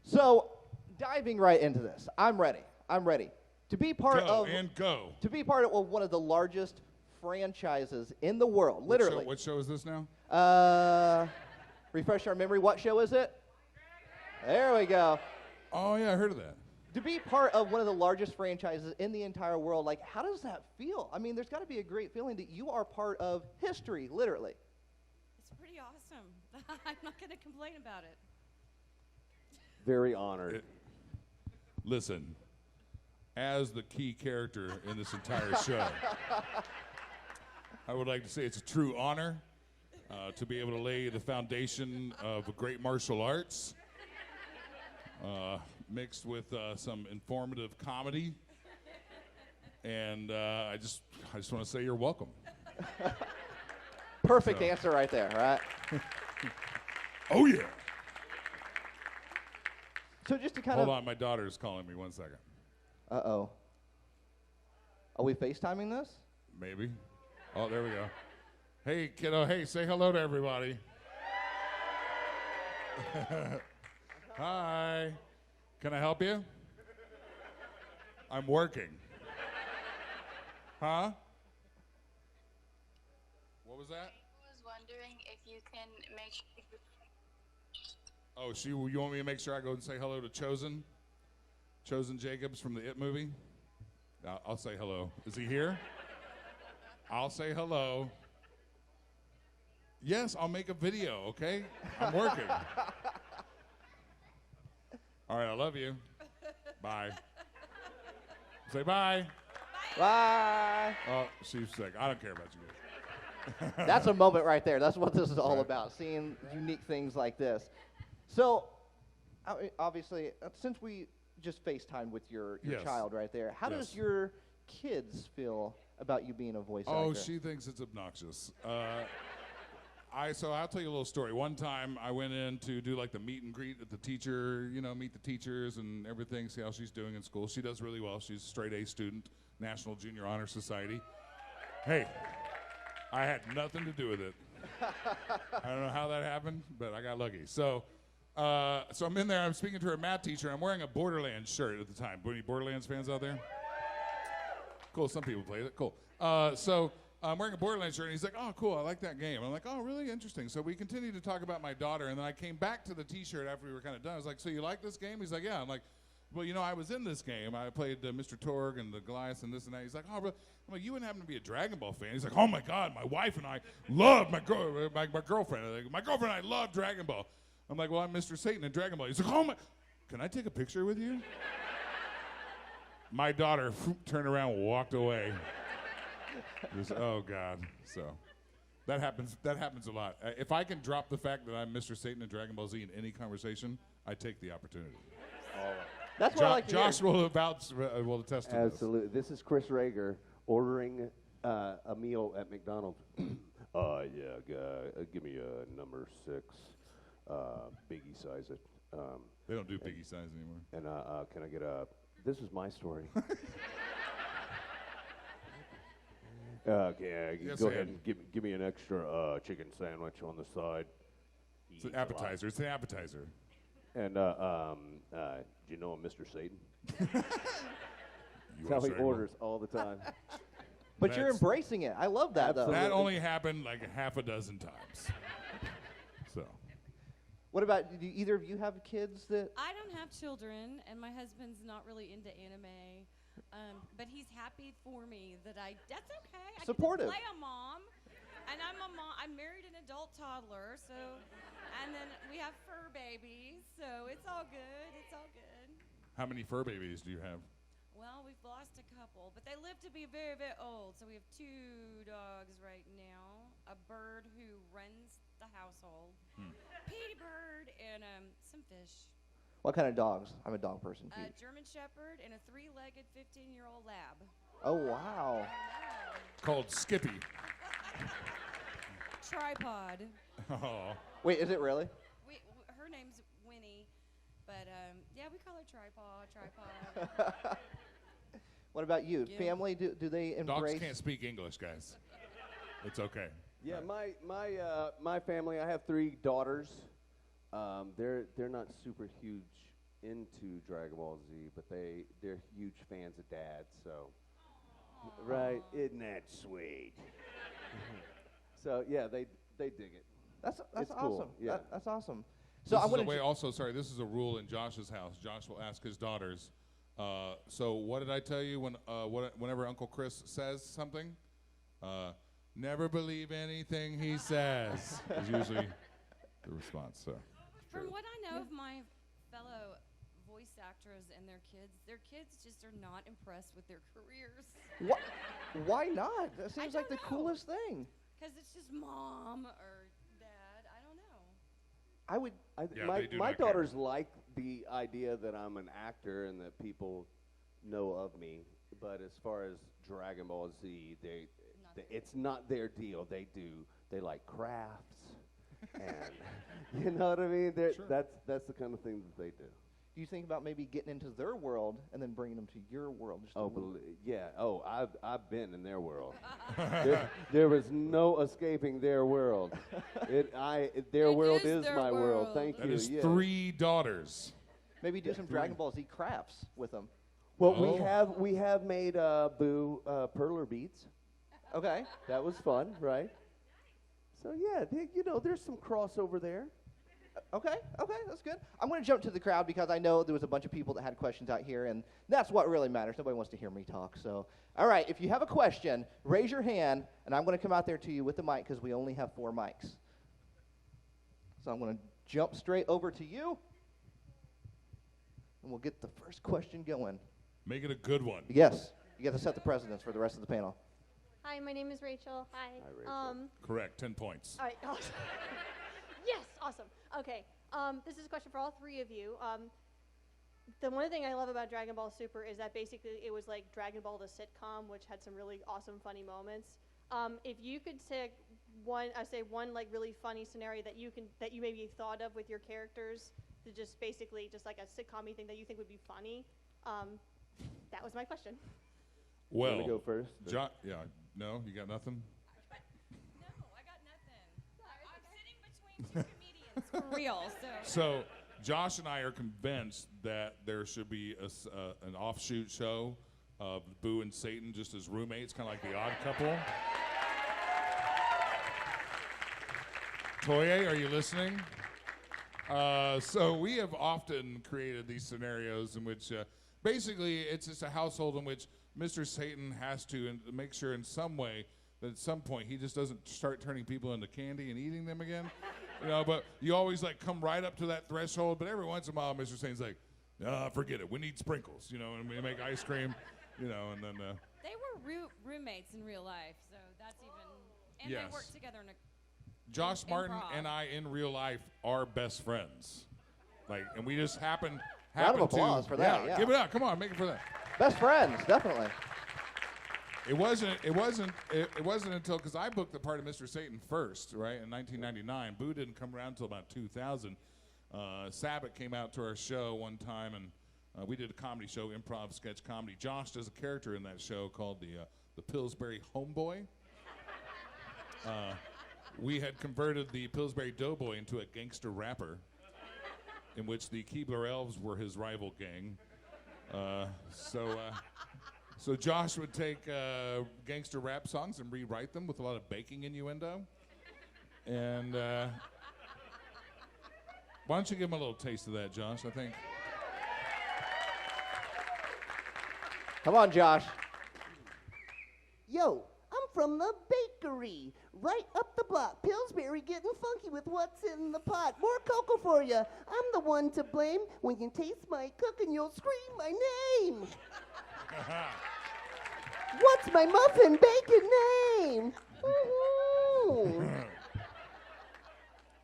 So, diving right into this, I'm ready. I'm ready to be part to be part of one of the largest franchises in the world. Literally. What show is this now? Refresh our memory. What show is it? There we go. Oh yeah, I heard of that. To be part of one of the largest franchises in the entire world, like, how does that feel? I mean, there's got to be a great feeling that you are part of history, literally. It's pretty awesome. I'm not going to complain about it. Very honored. Listen, as the key character in this entire show, I would like to say it's a true honor to be able to lay the foundation of great martial arts, mixed with some informative comedy, and I just want to say you're welcome. Perfect answer right there, right? Oh yeah. So just to kind Hold on, my daughter's calling me. 1 second. Uh-oh. Are we FaceTiming this? Maybe. Oh, there we go. Hey, kiddo. Hey, say hello to everybody. Hi. Can I help you? I'm working. Huh? What was that? I was wondering if you can make sure. Oh, you want me to make sure I go and say hello to Chosen Jacobs from the It movie? I'll say hello. Is he here? I'll say hello. Yes, I'll make a video, okay? I'm working. All right, I love you. Bye. Say bye. Bye. Oh, she's sick. I don't care about you guys. That's a moment right there. That's what this is all about, seeing unique things like this. So, obviously, since we just FaceTimed with your Yes. child right there, how Yes. does your kids feel about you being a voice actor? Oh, she thinks it's obnoxious. So I'll tell you a little story. One time I went in to do like the meet and greet at the teacher, meet the teachers and everything, see how she's doing in school. She does really well. She's a straight A student, National Junior Honor Society. Hey, I had nothing to do with it. I don't know how that happened, but I got lucky. So I'm in there, I'm speaking to her math teacher, I'm wearing a Borderlands shirt at the time. Any Borderlands fans out there? Cool, some people play it, cool. So I'm wearing a Borderlands shirt, and he's like, oh, cool, I like that game. I'm like, oh, really interesting. So we continued to talk about my daughter, and then I came back to the t-shirt after we were kind of done. I was like, so you like this game? He's like, yeah. I'm like, well, I was in this game. I played Mr. Torg and the Goliath and this and that. He's like, oh, really? I'm like, you wouldn't happen to be a Dragon Ball fan? He's like, oh, my God, my wife and I love my girlfriend. My girlfriend and I love Dragon Ball. I'm like, well, I'm Mr. Satan in Dragon Ball. He's like, oh, my, can I take a picture with you? My daughter turned around and walked away. Just, oh, God. So that happens a lot. If I can drop the fact that I'm Mr. Satan in Dragon Ball Z in any conversation, I take the opportunity. All right. That's what I like to Josh hear. will attest to this. Absolutely. This is Chris Rager ordering a meal at McDonald's. Give me a number 6, biggie size it. They don't do piggy size anymore. And can I get a? This is my story. Okay, Yes, go ahead and give me an extra chicken sandwich on the side. It's an appetizer. It's an appetizer. And do you know I'm Mr. Satan? That's how he orders all the time. But you're embracing it. I love that, though. That only happened like a half a dozen times. So. What about, do either of you have kids that? I don't have children, and my husband's not really into anime. But he's happy for me that that's okay. Supportive. I can play a mom, and I'm a mom. I married an adult toddler, and then we have fur babies, so it's all good. It's all good. How many fur babies do you have? Well, we've lost a couple, but they live to be very, very old. So we have 2 dogs right now, a bird who runs the household, Petey Bird, and some fish. What kind of dogs? I'm a dog person, too. A German Shepherd and a 3-legged 15-year-old lab. Oh, wow. Called Skippy. Tripod. Oh. Wait, is it really? Her name's Winnie, but yeah, we call her Tripod. What about you? Yeah. Family, do they embrace? Dogs can't speak English, guys. It's okay. Yeah, my family. I have 3 daughters. They're not super huge into Dragon Ball Z, but they're huge fans of Dad, so right, isn't that sweet? So yeah, they dig it. That's It's awesome. cool. Yeah. That's awesome. So this I'm is a going way to also, sorry, this is a rule in Josh's house. Josh will ask his daughters, so what did I tell you whenever Uncle Chris says something? Never believe anything he says is usually the response. So. From what I know of my fellow voice actors and their kids just are not impressed with their careers. Why not? That seems like the know. coolest thing. Because it's just mom or dad. I don't know. I would. Yeah, they do my not care. daughters like the idea that I'm an actor and that people know of me, but as far as Dragon Ball Z, it's not their deal. They like crafts, and you know what I mean. Sure. That's the kind of thing that they do. Do you think about maybe getting into their world and then bringing them to your world? I've been in their world. there was no escaping their world. Their world is their my world. world. Thank That you. is yeah. 3 daughters. Maybe do some Dragon Ball Z crafts with them. Well, Oh. we have made Boo perler beads. Okay. That was fun, right? So yeah, there's some crossover there. Okay, that's good. I'm going to jump to the crowd because I know there was a bunch of people that had questions out here, and that's what really matters. Nobody wants to hear me talk. So, all right, if you have a question, raise your hand, and I'm going to come out there to you with the mic because we only have 4 mics. So I'm going to jump straight over to you, and we'll get the first question going. Make it a good one. Yes, you got to set the precedence for the rest of the panel. Hi, my name is Rachel. Hi. Hi, Rachel. Correct, 10 points. All right, awesome. Yes, awesome. Okay, this is a question for all 3 of you. The one thing I love about Dragon Ball Super is that basically it was like Dragon Ball the sitcom, which had some really awesome, funny moments. If you could say one like really funny scenario that you maybe thought of with your characters, to just basically just like a sitcom-y thing that you think would be funny, that was my question. Well, Want to go first? No, you got nothing? No, I got nothing. I'm sitting between 2 comedians for real. So Josh and I are convinced that there should be an offshoot show of Boo and Satan just as roommates, kind of like The Odd Couple. Toye, are you listening? So we have often created these scenarios in which basically it's just a household in which Mr. Satan has to make sure in some way that at some point he just doesn't start turning people into candy and eating them again. But you always like come right up to that threshold, but every once in a while Mr. Satan's like, forget it, we need sprinkles, and we make ice cream, and then... They were roommates in real life, so that's even... And Yes. they worked together in a... Josh Martin Improv. and I in real life are best friends. And we just happen Round of to... applause for that, yeah. Give it up, come on, make it for that. Best friends, definitely. It wasn't until, because I booked the part of Mr. Satan first, right, in 1999. Boo didn't come around until about 2000. Sabbath came out to our show one time, and we did a comedy show, improv sketch comedy. Josh does a character in that show called the Pillsbury Homeboy. We had converted the Pillsbury Doughboy into a gangster rapper, in which the Keebler Elves were his rival gang. So Josh would take gangster rap songs and rewrite them with a lot of baking innuendo. And why don't you give him a little taste of that, Josh, I think. Come on, Josh. Yo, I'm from the bakery, right up the block. Pillsbury getting funky with what's in the pot. More cocoa for you. I'm the one to blame. When you taste my cooking, you'll scream my name. What's my muffin bacon name? Woo-hoo.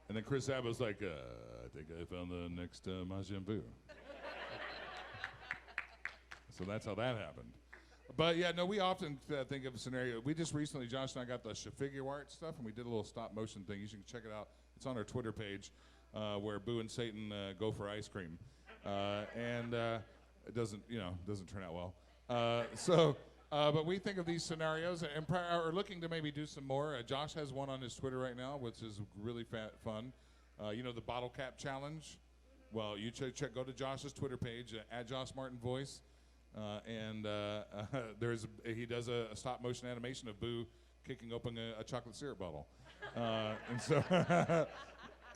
And then Chris Abbott's like, I think I found the next Majin Buu. So that's how that happened. But yeah, no, we often think of a scenario. We just recently, Josh and I got the figure art stuff, and we did a little stop motion thing. You should check it out. It's on our Twitter page, where Boo and Satan go for ice cream, and it doesn't turn out well. But we think of these scenarios and are looking to maybe do some more. Josh has one on his Twitter right now, which is really fun. The bottle cap challenge, Well, you go to Josh's Twitter page, at Josh Martin Voice, and he does a stop motion animation of Boo kicking open a chocolate syrup bottle, and so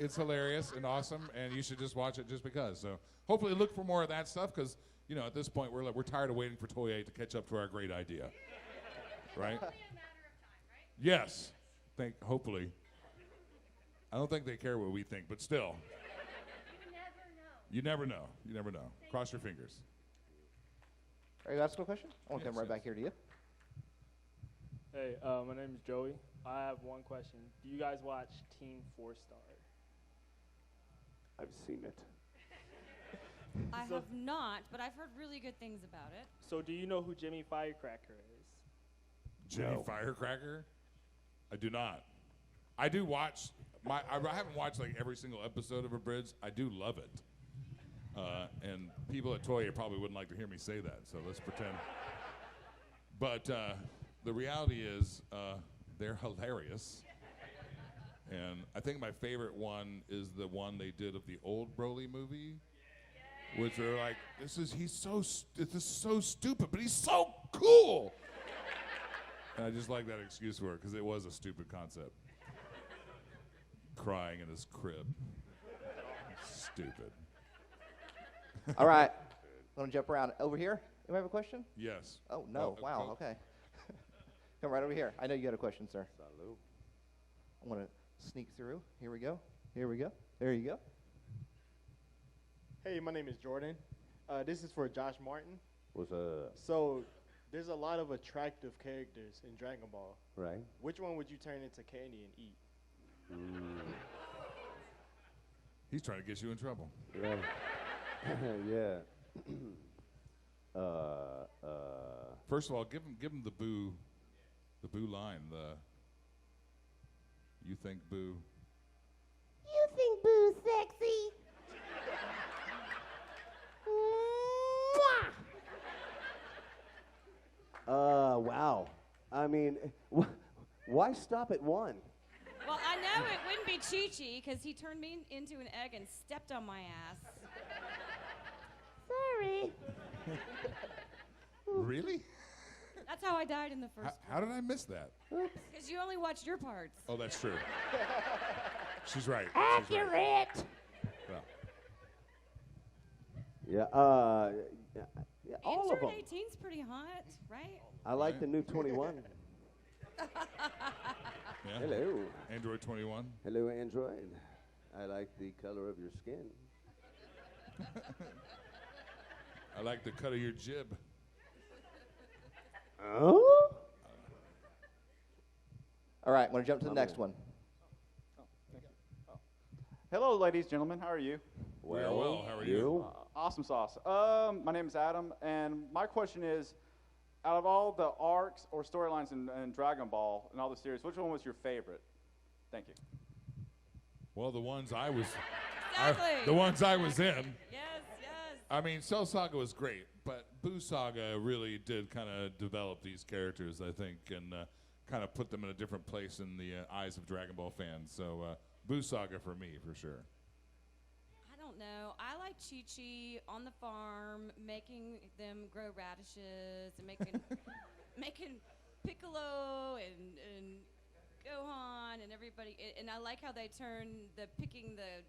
it's hilarious and awesome, and you should just watch it just because. So hopefully look for more of that stuff because at this point we're tired of waiting for Toei to catch up to our great idea, right? It's only a matter of time, right? Yes, hopefully. I don't think they care what we think, but still. You never know. You never know. Cross your fingers. Are you asking a question? I want to come right Yes. back here to you. Hey, my name is Joey. I have one question. Do you guys watch Team 4 Star? I've seen it. I have not, but I've heard really good things about it. So do you know who Jimmy Firecracker is? Jimmy No. Firecracker? I do not. I do watch. I haven't watched like every single episode of Abridged. I do love it. And people at Toei probably wouldn't like to hear me say that, so let's pretend. But the reality is they're hilarious. And I think my favorite one is the one they did of the old Broly movie, which they're like, this is so stupid, but he's so cool. And I just like that excuse for it because it was a stupid concept. Crying in his crib. Stupid. All right. I'm going to jump around. Over here. You have a question? Yes. Oh, no. Wow. go. Okay. Come right over here. I know you got a question, sir. Salud. I want to sneak through. Here we go. Here we go. There you go. Hey, my name is Jordan. This is for Josh Martin. What's up? So, there's a lot of attractive characters in Dragon Ball. Right? Which one would you turn into candy and eat? He's trying to get you in trouble. Right. Yeah. First of all, give him the boo line. You think Boo? You think Boo's sexy? Mwah! Wow. I mean, why stop at one? Well, I know it wouldn't be Chi-Chi because he turned me into an egg and stepped on my ass. Sorry. Really? That's how I died in the first How did I miss that? Because you only watched your parts. Oh, that's true. She's right. She's right. Accurate. Well, Yeah, all of Android them. 18's pretty hot, right? I like the new 21. yeah. Hello. Android 21. Hello, Android. I like the color of your skin. I like the cut of your jib. Oh? All right. Want to jump to the next one. Hello, ladies, gentlemen. How are you? Well, how are you? Awesome sauce. My name is Adam, and my question is, out of all the arcs or storylines in Dragon Ball and all the series, which one was your favorite? Thank you. Well, the ones I was in. Yes, yes. I mean, Cell Saga was great, but Boo Saga really did kind of develop these characters, I think, and kind of put them in a different place in the eyes of Dragon Ball fans. So Boo Saga for me, for sure. I don't know. I like Chi-Chi on the farm, making them grow radishes and making Piccolo and Gohan and everybody. And I like how they turn picking the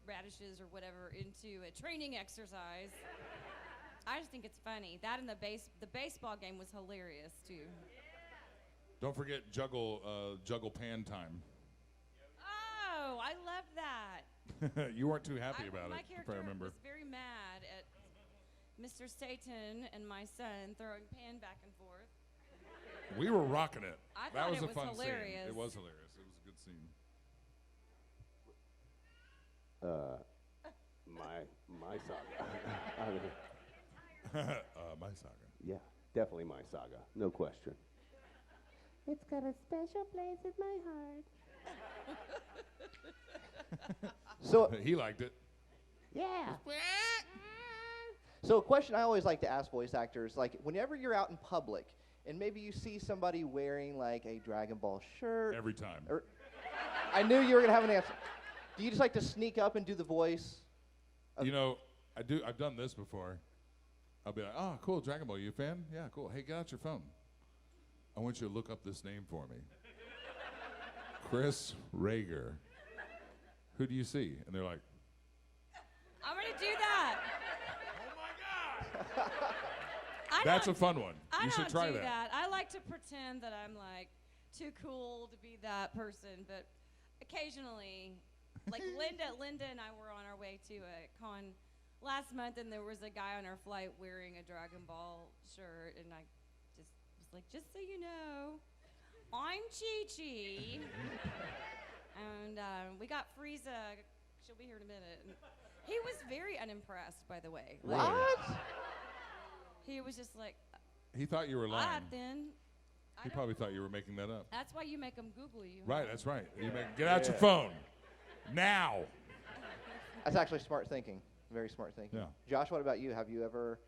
radishes or whatever into a training exercise. I just think it's funny. That and the baseball game was hilarious too. Don't forget Juggle Pan Time. Oh, I love that. You weren't too happy about my it, if I character remember. was very mad at Mr. Satan and my son throwing Pan back and forth. We were rocking it. I That thought was it a was fun hilarious. scene. It was hilarious. It was a good scene. My saga. I mean, My Saga. yeah, definitely my saga. No question. It's got a special place in my heart. So, He liked it. Yeah. so a question I always like to ask voice actors, like whenever you're out in public and maybe you see somebody wearing like a Dragon Ball shirt. Every time. I knew you were going to have an answer. Do you just like to sneak up and do the voice You know, I've done this before. I'll be like, oh, cool, Dragon Ball, you a fan? Yeah, cool. Hey, get out your phone. I want you to look up this name for me. Chris Rager. Who do you see? And they're like, I'm going to do that. oh my God. That's a fun one. You should try that. I like to pretend that I'm like too cool to be that person, but occasionally, like Linda and I were on our way to a con last month, and there was a guy on our flight wearing a Dragon Ball shirt, and I just was like, just so you know, I'm Chi-Chi. And we got Frieza. She'll be here in a minute. And he was very unimpressed, by the way. Like, What? he was just like, He thought you were all lying. right, then. He probably thought you were making that up. That's why you make them Google you. Right, that's right. Get out your phone. Now. That's actually smart thinking. Very smart thinking. Yeah. Josh, what about you? Have you ever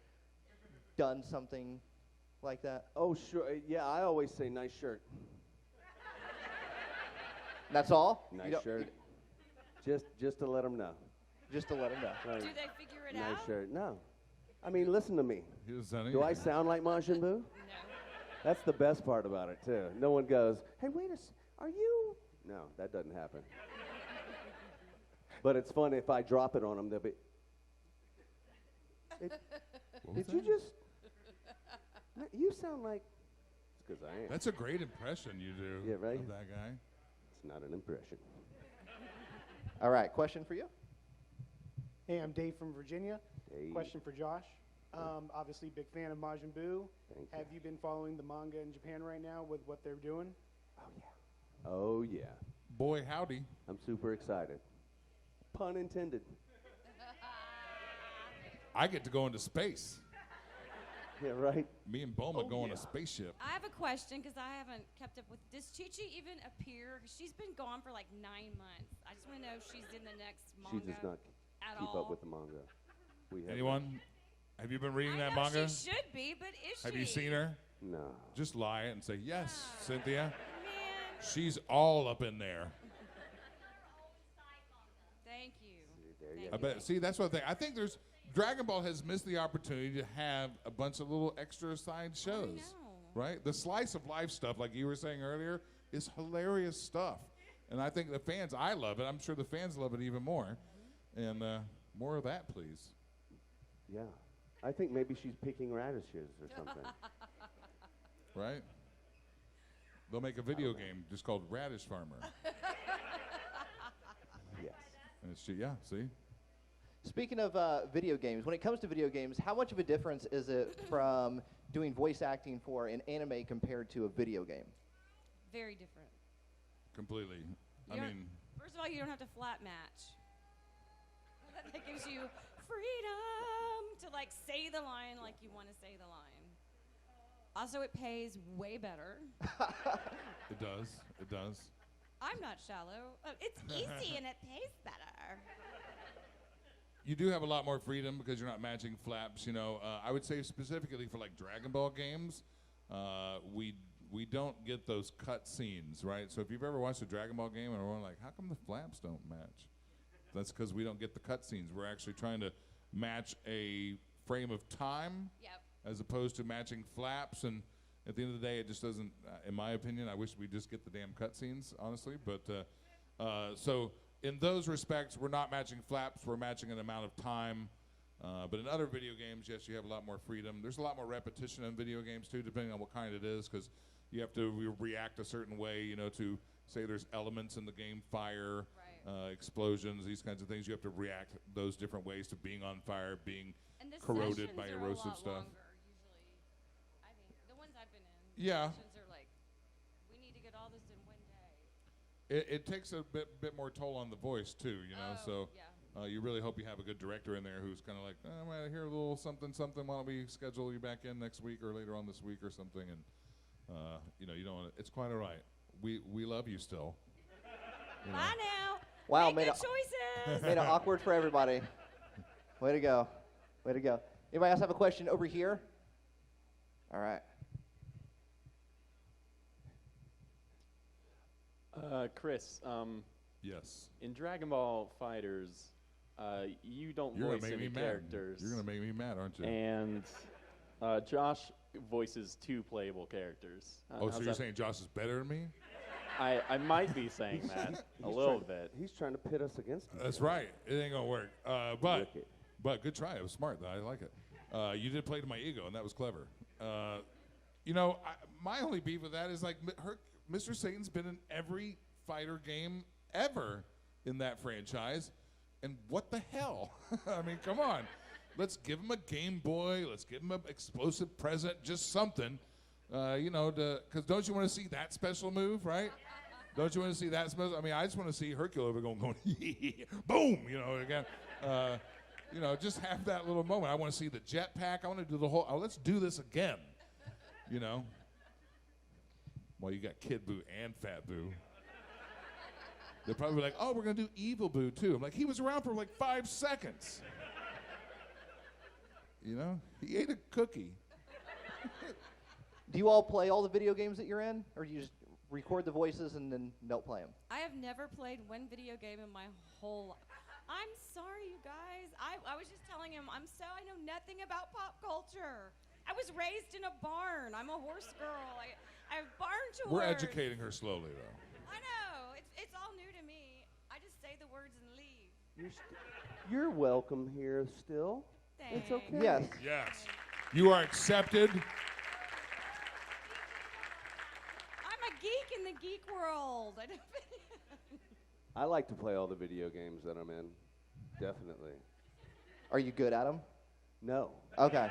done something like that? Oh, sure. Yeah, I always say nice shirt. That's all? Nice shirt. Just to let them know. Just to let them know. Do they figure it Nice out? shirt. No. I mean, listen to me. Do I sound like Majin Buu? No. That's the best part about it, too. No one goes, hey, are you? No, that doesn't happen. But it's funny, if I drop it on them, they'll be, did you just, you sound like, it's because I am. That's a great impression you do Yeah, right? of that guy. It's not an impression. All right, question for you? Hey, I'm Dave from Virginia. Hey. Question for Josh. Obviously, big fan of Majin Buu. Thank Have you been following the manga in Japan right now with what they're doing? Oh, yeah. Boy, howdy. I'm super excited. Pun intended. I get to go into space. Yeah, right? Me and Bulma go on a spaceship. I have a question because I haven't kept up with. Does Chi-Chi even appear? She's been gone for like 9 months. I just want to know if she's in the next She manga does not at keep all. up with the manga. We have Anyone? Have you been reading I that know manga? she should be, but is she? Have you seen her? No. Just lie and say, yes, Cynthia. Man, She's all up in there. thank you. There you I go. bet. See, that's what I think there's. Dragon Ball has missed the opportunity to have a bunch of little extra side shows. Right? The slice of life stuff, like you were saying earlier, is hilarious stuff. And I think the fans, I love it. I'm sure the fans love it even more. And more of that, please. Yeah. I think maybe she's picking radishes or something. Right? They'll make a video game just called Radish Farmer. Yes. And it's, yeah, see? Speaking of video games, when it comes to video games, how much of a difference is it from doing voice acting for an anime compared to a video game? Very different. Completely. I You don't- mean, First of all, you don't have to flat match. That gives you freedom to like say the line like you want to say the line. Also, it pays way better. it does. It does. I'm not shallow. It's easy and it pays better. You do have a lot more freedom because you're not matching flaps. You know, I would say specifically for like Dragon Ball games, we don't get those cut scenes, right? So if you've ever watched a Dragon Ball game and everyone's like, how come the flaps don't match? That's because we don't get the cut scenes. We're actually trying to match a frame of time as opposed to matching flaps. And at the end of the day, it just doesn't, in my opinion, I wish we just get the damn cut scenes, honestly. But so in those respects, we're not matching flaps. We're matching an amount of time. But in other video games, yes, you have a lot more freedom. There's a lot more repetition in video games, too, depending on what kind it is, because you have to react a certain way, you know, to say there's elements in the game, fire, explosions, these kinds of things. You have to react those different ways to being on fire, being corroded by erosive stuff. Usually, I think the ones I've been in. Yeah. Sessions are like, we need to get all this in one day. It takes a bit more toll on the voice, too, you know, so you really hope you have a good director in there who's kind of like, I'm going to hear a little something, why don't we schedule you back in next week or later on this week or something, and, you know, you don't want to, it's quite all right. We love you still. You know? Bye now. Wow, Make made good it choices. made it awkward for everybody. Way to go. Way to go. Anybody else have a question over here? All right. Chris, yes. in Dragon Ball Fighters, You don't You're voice gonna make any me characters. mad. You're gonna make me mad, aren't you? And Josh voices 2 playable characters. Oh, so you're saying Josh is better than me? I might be saying that a little bit. He's trying to pit us against each That's other. right. It ain't gonna work. But good try. It was smart. I like it. You did play to my ego, and that was clever. My only beef with that is like Mr. Satan's been in every fighter game ever in that franchise, and what the hell? I mean, come on. Let's give him a Game Boy. Let's give him an explosive present, just something. Because don't you want to see that special move, right? Don't you want to see that special? I mean, I just want to see Hercule over going, boom, again. Just have that little moment. I want to see the jetpack. I want to do the whole, let's do this again, Well, you got Kid Boo and Fat Boo. They're probably like, oh, we're going to do Evil Boo, too. I'm like, he was around for like 5 seconds. He ate a cookie. Do you all play all the video games that you're in, or do you just record the voices and then don't play them? I have never played one video game in my whole life. I'm sorry, you guys. I was just telling him, I know nothing about pop culture. I was raised in a barn. I'm a horse girl. I have barn chores. We're educating her slowly, though. I know. It's all new to me. I just say the words and leave. You're welcome here still. Thanks. It's okay. Yes. Yes. You are accepted. I'm a geek in the geek world. I like to play all the video games that I'm in. Definitely. Are you good at them? No. Okay.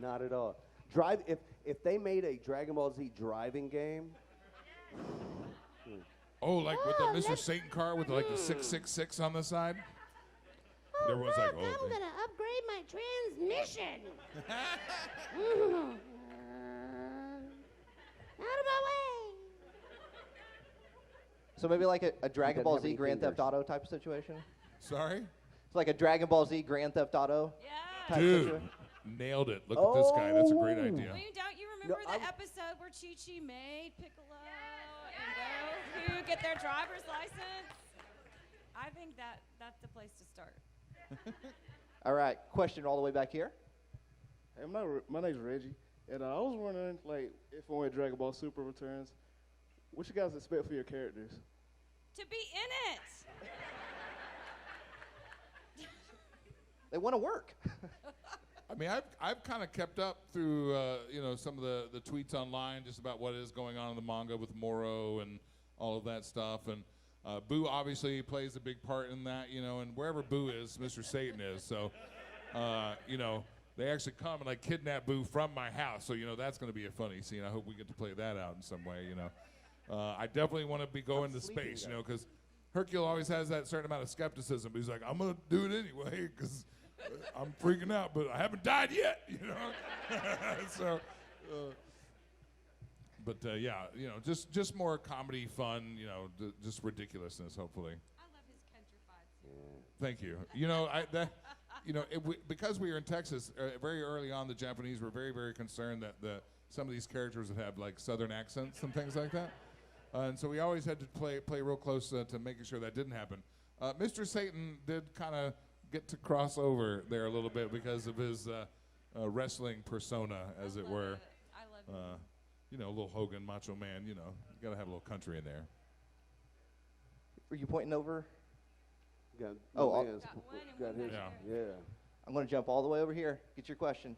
Not at all. If they made a Dragon Ball Z driving game. Oh, like with the Mr. Satan car with like the 666 on the side? Everyone's like, oh. I'm gonna upgrade my transmission. Out of my way. So maybe like a Dragon doesn't Ball have Z any Grand Theft fingers. Auto type of situation? Sorry? It's like a Dragon Ball Z Grand Theft Auto type Dude, situation? nailed it. Look at this guy. That's a great Oh. idea. Well, don't you remember the episode where Chi-Chi made Piccolo and Goku get their driver's license? I think that's the place to start. All right, question all the way back here. Hey, my name's Reggie, and I was wondering, like, if when Dragon Ball Super returns, what you guys expect for your characters? To be in it. They want to work. I mean, I've kind of kept up through some of the tweets online just about what is going on in the manga with Moro and all of that stuff, and Boo obviously plays a big part in that, and wherever Boo is, Mr. Satan is. So, they actually come and like kidnap Boo from my house. So that's going to be a funny scene. I hope we get to play that out in some way. I definitely want to be going to space, because Hercule always has that certain amount of skepticism. But he's like, I'm going to do it anyway because I'm freaking out, but I haven't died yet, So, just more comedy, fun, just ridiculousness, hopefully. I love his country fights. Thank you. Because we were in Texas very early on, the Japanese were very, very concerned that some of these characters would have like Southern accents and things like that, and so we always had to play real close to making sure that didn't happen. Mr. Satan did kind of get to cross over there a little bit because of his wrestling persona, as it were. I love it. A little Hogan, Macho Man. You got to have a little country in there. Were you pointing over? Got Oh, his. Yeah. Yeah. I'm going to jump all the way over here. Get your question.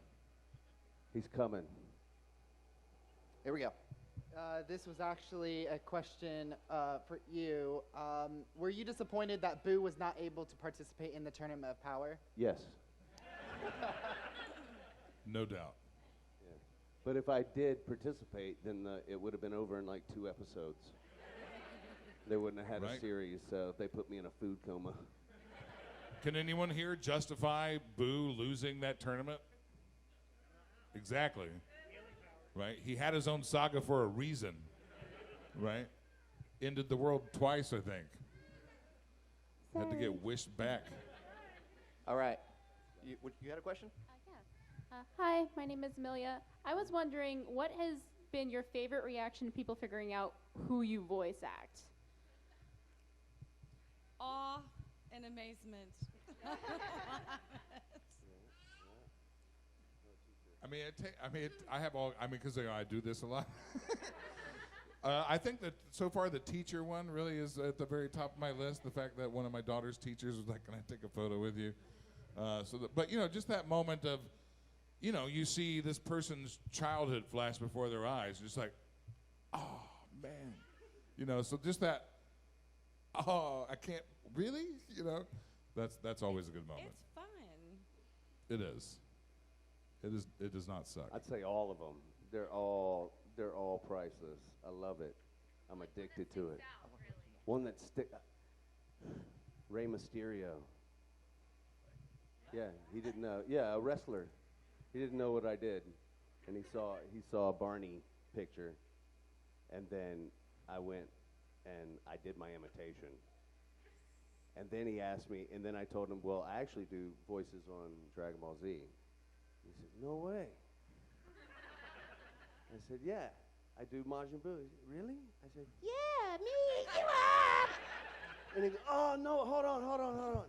He's coming. Here we go. This was actually a question for you. Were you disappointed that Boo was not able to participate in the Tournament of Power? Yes. No doubt. Yeah. But if I did participate, then it would have been over in like 2 episodes. They wouldn't have had a series, so they put me in a food coma. Can anyone here justify Boo losing that tournament? Exactly. Right? He had his own saga for a reason. Right? Ended the world twice, I think. Had to get wished back. All right. You had a question? Yeah. Hi, my name is Amelia. I was wondering, what has been your favorite reaction to people figuring out who you voice act? Awe in amazement. I have all. Because I do this a lot. I think that so far the teacher one really is at the very top of my list. The fact that one of my daughter's teachers was like, "Can I take a photo with you?" But just that moment of, you see this person's childhood flash before their eyes, just like, oh man, So just that, oh, I can't really, That's always a good moment. It's fun. It is. It does not suck. I'd say all of them. They're all priceless. I love it. I'm addicted to it. One that Rey Mysterio. Yeah, he didn't know. Yeah, a wrestler. He didn't know what I did, and he saw a Barney picture, and then I went and I did my imitation. And then he asked me, and then I told him, well, I actually do voices on Dragon Ball Z. He said, no way. I said, yeah, I do Majin Buu. He said, really? I said, yeah, me, you up. And he goes, oh, no, hold on.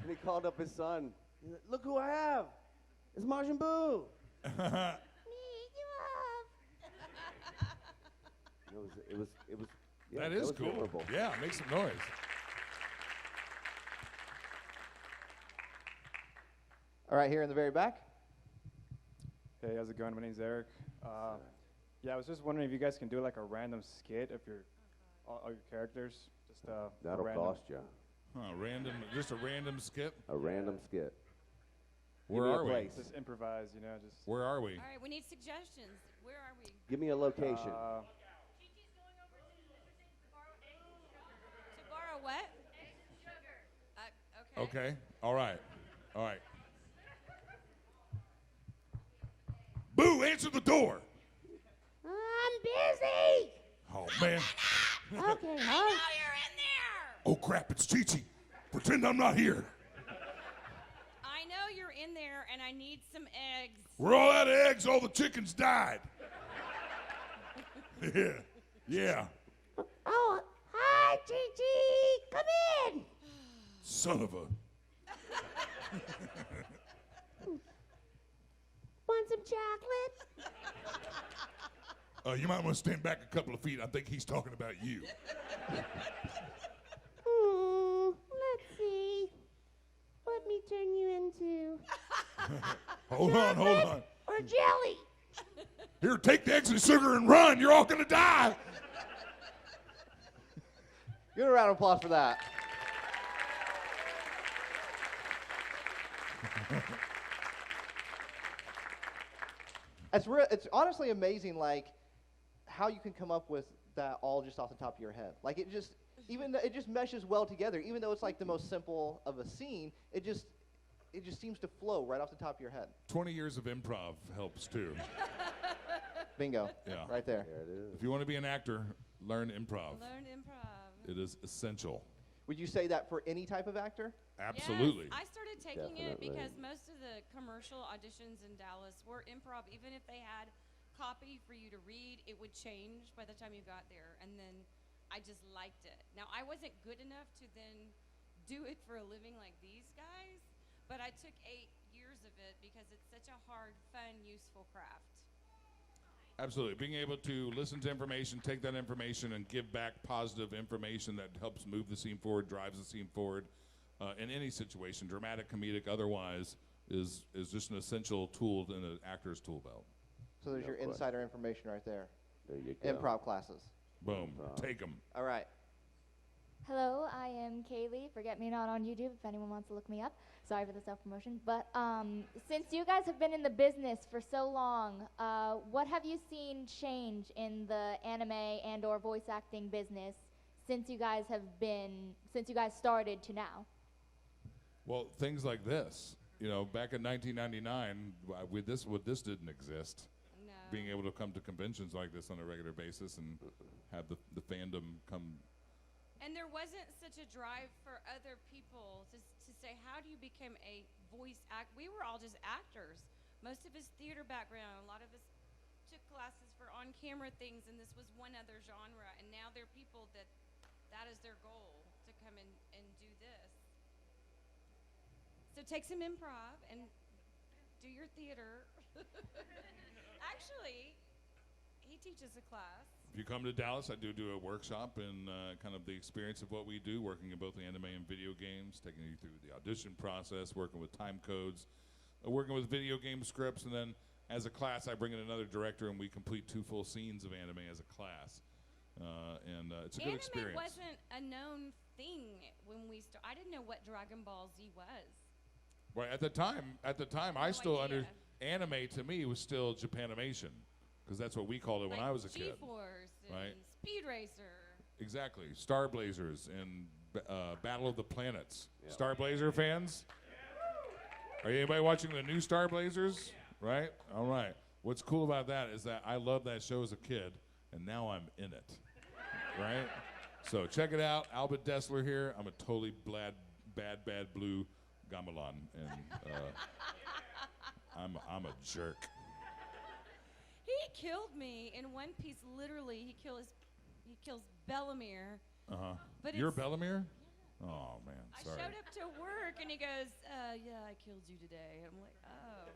And he called up his son. He said, look who I have. It's Majin Buu. Me, you up. It was. Yeah, that is was cool. memorable. Yeah, make some noise. All right, here in the very back. Hey, how's it going? My name's Eric. Yeah, I was just wondering if you guys can do like a random skit of all your characters. Just That'll cost you. Just a random skit. A random skit. Where are we? Just improvise, just. Where are we? All right, we need suggestions. Where are we? Give me a location. To borrow what? Okay. Okay. All right. Boo! Answer the door. I'm busy. Oh man. Okay, I know you're in there. Oh crap! It's Chi-Chi. Pretend I'm not here. I know you're in there, and I need some eggs. We're all out of eggs. All the chickens died. Yeah. Oh, hi, Chi-Chi. Come in. Son of a. Want some chocolate? You might want to stand back a couple of feet. I think he's talking about you. Let's see. Let me turn you into Hold on. or jelly. Here, take the eggs and sugar and run. You're all going to die. Give a round of applause for that. It's honestly amazing, like, how you can come up with that all just off the top of your head. Like, it just meshes well together. Even though it's like the most simple of a scene, it just seems to flow right off the top of your head. 20 years of improv helps too. Bingo. Yeah. Right there. There it is. If you want to be an actor, learn improv. Learn improv. It is essential. Would you say that for any type of actor? Absolutely. Yes, I started taking it Definitely. because most of the commercial auditions in Dallas were improv. Even if they had copy for you to read, it would change by the time you got there. And then I just liked it. Now, I wasn't good enough to then do it for a living like these guys, but I took 8 years of it because it's such a hard, fun, useful craft. Absolutely. Being able to listen to information, take that information, and give back positive information that helps move the scene forward, drives the scene forward in any situation, dramatic, comedic, otherwise, is just an essential tool in an actor's tool belt. So there's your insider information right there. There you go. Improv classes. Boom. Take them. All right. Hello, I am Kaylee. Forget Me Not on YouTube if anyone wants to look me up. Sorry for the self-promotion. But since you guys have been in the business for so long, what have you seen change in the anime and or voice acting business since you guys started to now? Well, things like this. Back in 1999, this didn't exist. No. Being able to come to conventions like this on a regular basis and have the fandom come. And there wasn't such a drive for other people to say, how do you become a voice act? We were all just actors. Most of us theater background. A lot of us took classes for on-camera things, and this was one other genre. And now there are people that is their goal, to come and do this. So take some improv and do your theater. Actually, he teaches a class. If you come to Dallas, I do a workshop in kind of the experience of what we do, working in both anime and video games, taking you through the audition process, working with time codes, working with video game scripts, and then as a class, I bring in another director, and we complete 2 full scenes of anime as a class. And it's a good experience. Anime wasn't a known thing when we started. I didn't know what Dragon Ball Z was. Right, at the time, I still anime to me was still Japanimation, because that's what we called it when I was a kid. G-Force and right? Speed Racer. Exactly. Star Blazers and Battle of the Planets. Yep. Star Blazer fans? Are anybody watching the new Star Blazers? Right? All right. What's cool about that is that I loved that show as a kid, and now I'm in it. Right? So check it out. Albert Dessler here. I'm a totally bad blue gamelan, and I'm a jerk. He killed me in One Piece. Literally, he kills Bellamere. But you're Bellamere? Yeah. Oh man, sorry. I showed up to work and he goes, "Yeah, I killed you today." I'm like, "Oh,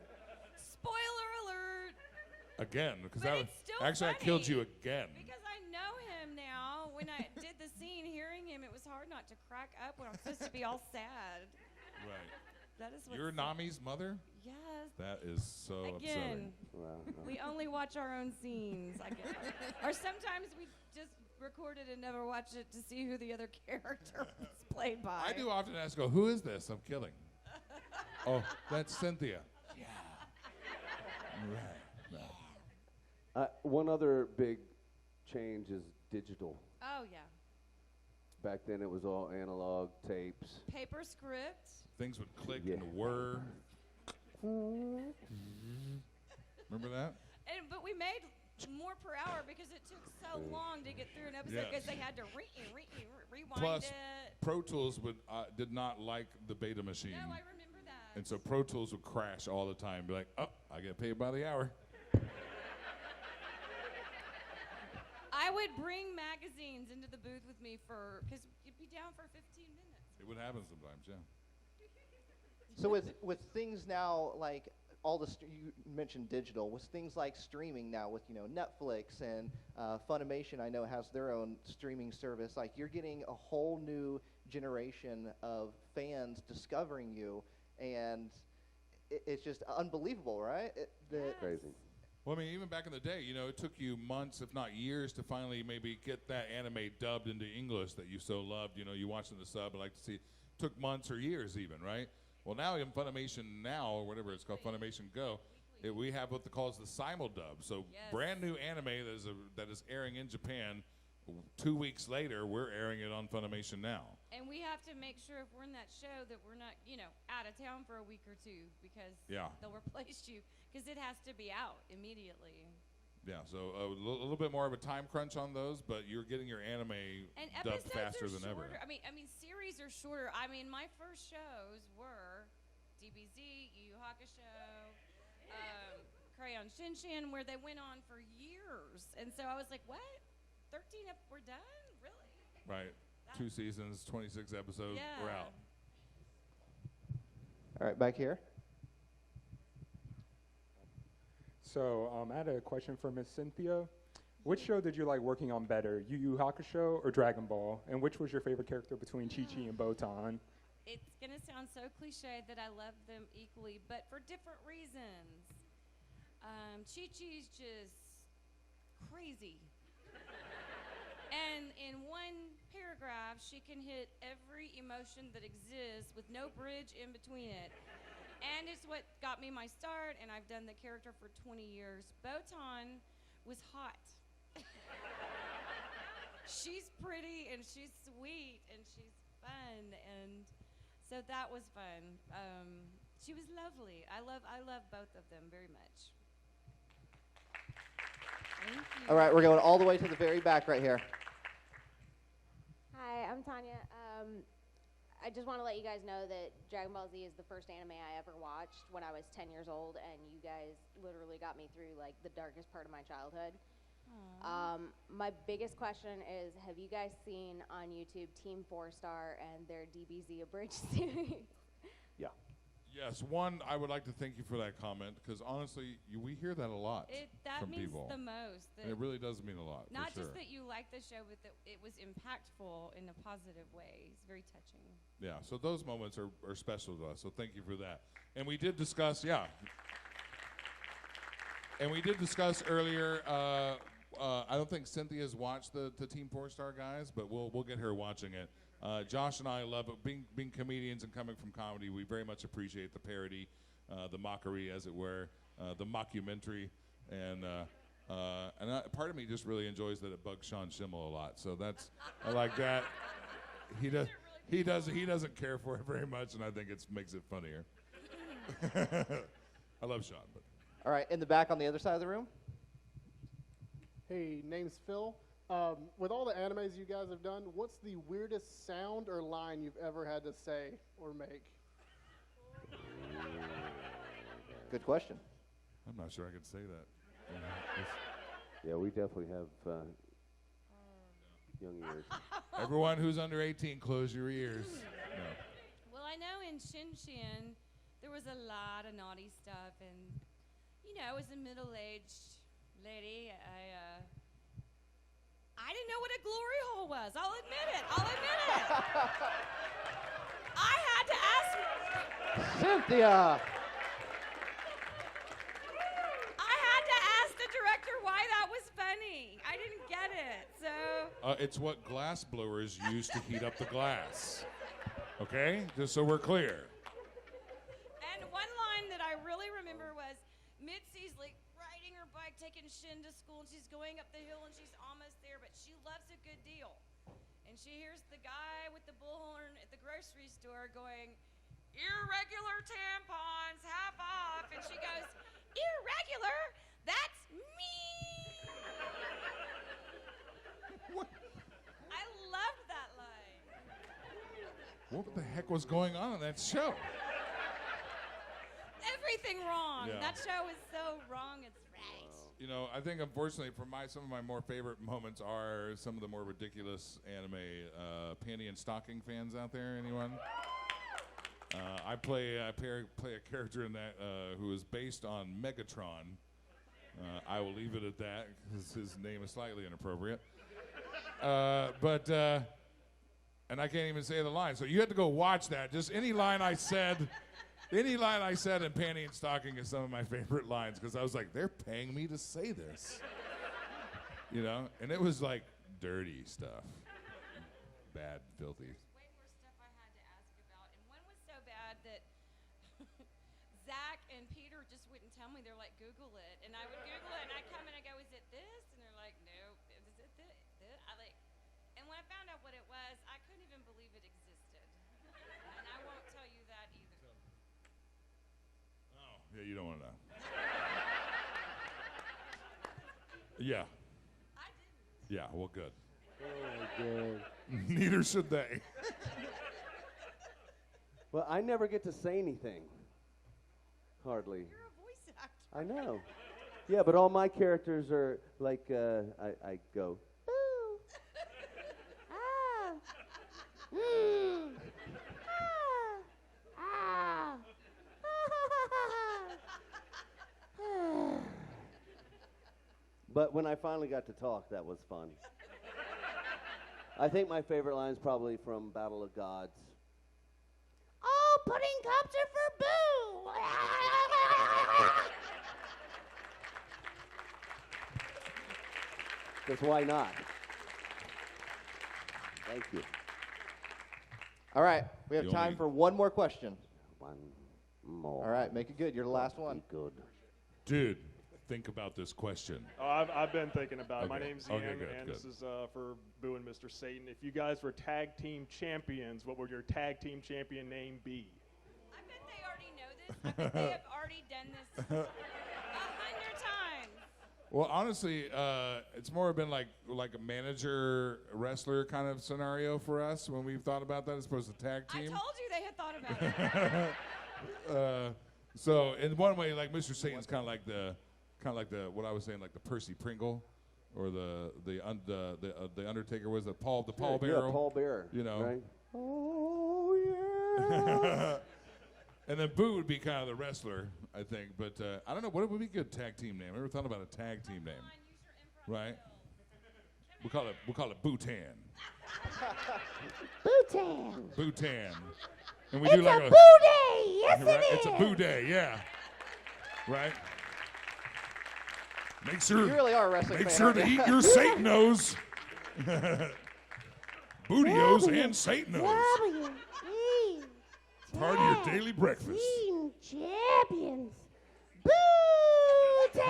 spoiler alert!" Again, because actually I killed you again. Because I know him now. When I did the scene, hearing him, it was hard not to crack up when I'm supposed to be all sad. Right. That is what. You're Nami's mother? Yes. That is so upsetting. We only watch our own scenes. I guess. Or sometimes we just record it and never watch it to see who the other character is played by. I do often ask, who is this I'm killing? Oh, that's Cynthia. Yeah. Right. No. One other big change is digital. Oh, yeah. Back then it was all analog tapes. Paper script. Things would click and whir. Remember that? But we made more per hour because it took so long to get through an episode because they had to rewind Plus, it. Pro Tools did not like the beta machine. No, I remember that. And so Pro Tools would crash all the time. Be like, oh, I get paid by the hour. I would bring magazines into the booth with me because you'd be down for 15 minutes. It would happen sometimes, yeah. So with things now like all the you mentioned digital, with things like streaming now, with Netflix and Funimation, I know has their own streaming service. Like you're getting a whole new generation of fans discovering you, and it's just unbelievable, right? Crazy. Well, I mean, even back in the day, it took you months, if not years, to finally maybe get that anime dubbed into English that you so loved. You watched in the sub and like to see. Took months or years even, right? Well, now in Funimation Now, or whatever it's called, Funimation Go, we have what they call the simuldub. So brand new anime that is airing in Japan. 2 weeks later, we're airing it on Funimation Now. And we have to make sure if we're in that show that we're not, out of town for a week or two because they'll replace you because it has to be out immediately. Yeah, so a little bit more of a time crunch on those, but you're getting your anime dubbed faster than ever. I mean, series are shorter. I mean, my first shows were DBZ, Yu Yu Hakusho, Crayon Shinshin, where they went on for years. And so I was like, what? 13 we're done? Really? Right. 2 seasons, 26 episodes, we're out. All right, back here. So I had a question for Miss Cynthia. Which show did you like working on better, Yu Yu Hakusho or Dragon Ball? And which was your favorite character between Chi-Chi and Botan? It's going to sound so cliche that I love them equally, but for different reasons. Chi-Chi's just crazy. And in one paragraph, she can hit every emotion that exists with no bridge in between it. And it's what got me my start, and I've done the character for 20 years. Botan was hot. She's pretty, and she's sweet, and she's fun, and so that was fun. She was lovely. I love both of them very much. Thank you. All right, we're going all the way to the very back right here. Hi, I'm Tanya. I just want to let you guys know that Dragon Ball Z is the first anime I ever watched when I was 10 years old, and you guys literally got me through like the darkest part of my childhood. My biggest question is, have you guys seen on YouTube Team 4-Star and their DBZ Abridged series? Yeah. Yes, one, I would like to thank you for that comment, because honestly, we hear that a lot That from means people. the most. And it really does mean a lot, Not for sure. just that you like the show, but that it was impactful in a positive way. It's very touching. Yeah, so those moments are special to us, so thank you for that. And we did discuss, and we did discuss earlier, I don't think Cynthia's watched the Team 4-Star guys, but we'll get her watching it. Josh and I love it. Being comedians and coming from comedy, we very much appreciate the parody, the mockery, as it were, the mockumentary, and part of me just really enjoys that it bugs Sean Schimmel a lot. So I like that. He doesn't care for it very much, and I think it makes it funnier. I love Sean, but. All right, in the back on the other side of the room. Hey, name's Phil. With all the animes you guys have done, what's the weirdest sound or line you've ever had to say or make? Good question. I'm not sure I could say that. Yeah, we definitely have young ears. Everyone who's under 18, close your ears. No. Well, I know in Shin Shin, there was a lot of naughty stuff, and as a middle-aged lady, I didn't know what a glory hole was. I'll admit it. I had to ask Cynthia. I had to ask the director why that was funny. I didn't get it. So It's what glass blowers use to heat up the glass. Okay? Just so we're clear. And one line that I really remember was Mitzi's like riding her bike, taking Shin to school, and she's going up the hill, and she's almost there, but she loves a good deal. And she hears the guy with the bullhorn at the grocery store going, "Irregular tampons, half off," and she goes, "Irregular? That's me." I loved that line. What the heck was going on in that show? Everything wrong. Yeah. That show is so wrong, it's right. I think unfortunately for some of my more favorite moments are some of the more ridiculous anime. Panty and stocking fans out there, anyone? I play a character in that who is based on Megatron. I will leave it at that because his name is slightly inappropriate. And I can't even say the line. So you have to go watch that. Just any line I said in Panty and Stocking is some of my favorite lines because I was like, they're paying me to say this. And it was like dirty stuff. Bad, filthy. Way more stuff I had to ask about. And one was so bad that Zach and Peter just wouldn't tell me. They're like, Google it. And I would Google it, and I'd come and I go, is it this? And they're like, no. Is it this? And when I found out what it was, I couldn't even believe it existed. And I won't tell you that either. Oh, yeah, you don't want to know. Yeah. I didn't. Yeah, well, good. Oh, good. Neither should they. Well, I never get to say anything. Hardly. You're a voice actor. I know. Yeah, but all my characters are like, I go, boo. Ah. Mm. Ah. Ah. But when I finally got to talk, that was fun. I think my favorite line is probably from Battle of Gods. Oh, pudding cups are for Boo! Because why not? Thank you. All right, we have You time only- for one more question. One more. All right, make it good. You're the last one. Good. Dude, think about this question. Oh, I've been thinking about it. My Okay. name's Okay, Ian, good, and good. this is for Boo and Mr. Satan. If you guys were tag team champions, what would your tag team champion name be? I bet they already know this. I bet they have already done this 100 times. Well, honestly, it's more been like a manager wrestler kind of scenario for us when we've thought about that as opposed to tag I team. told you they had thought about it. So in one way, like Mr. Satan's kind of like the what I was saying, like the Percy Pringle or the Undertaker was it Paul Yeah, Bearer? Paul Bearer. You know. Right? Oh, yeah. And then Boo would be kind of the wrestler, I think. But I don't know, what would be a good tag team name? I never thought about a tag team name. Right? We'll call it Bootan. Bootan. Bootan. And we It's do like a boo day. Yes, right? it It's a is. boo day, yeah. Right? Make sure You really are a wrestling Make fan, sure aren't to you? eat your Satanos. Bootios and Satanos. WWE Part of your daily breakfast. Team champions. Bootan.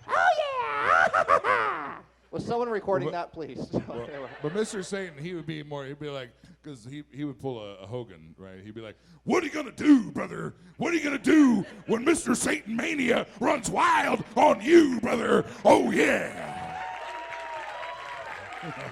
Oh, yeah. Was someone recording Well, that, please? But Mr. Satan, he'd be like, because he would pull a Hogan, right? He'd be like, what are you going to do, brother? What are you going to do when Mr. Satan Mania runs wild on you, brother? Oh, yeah.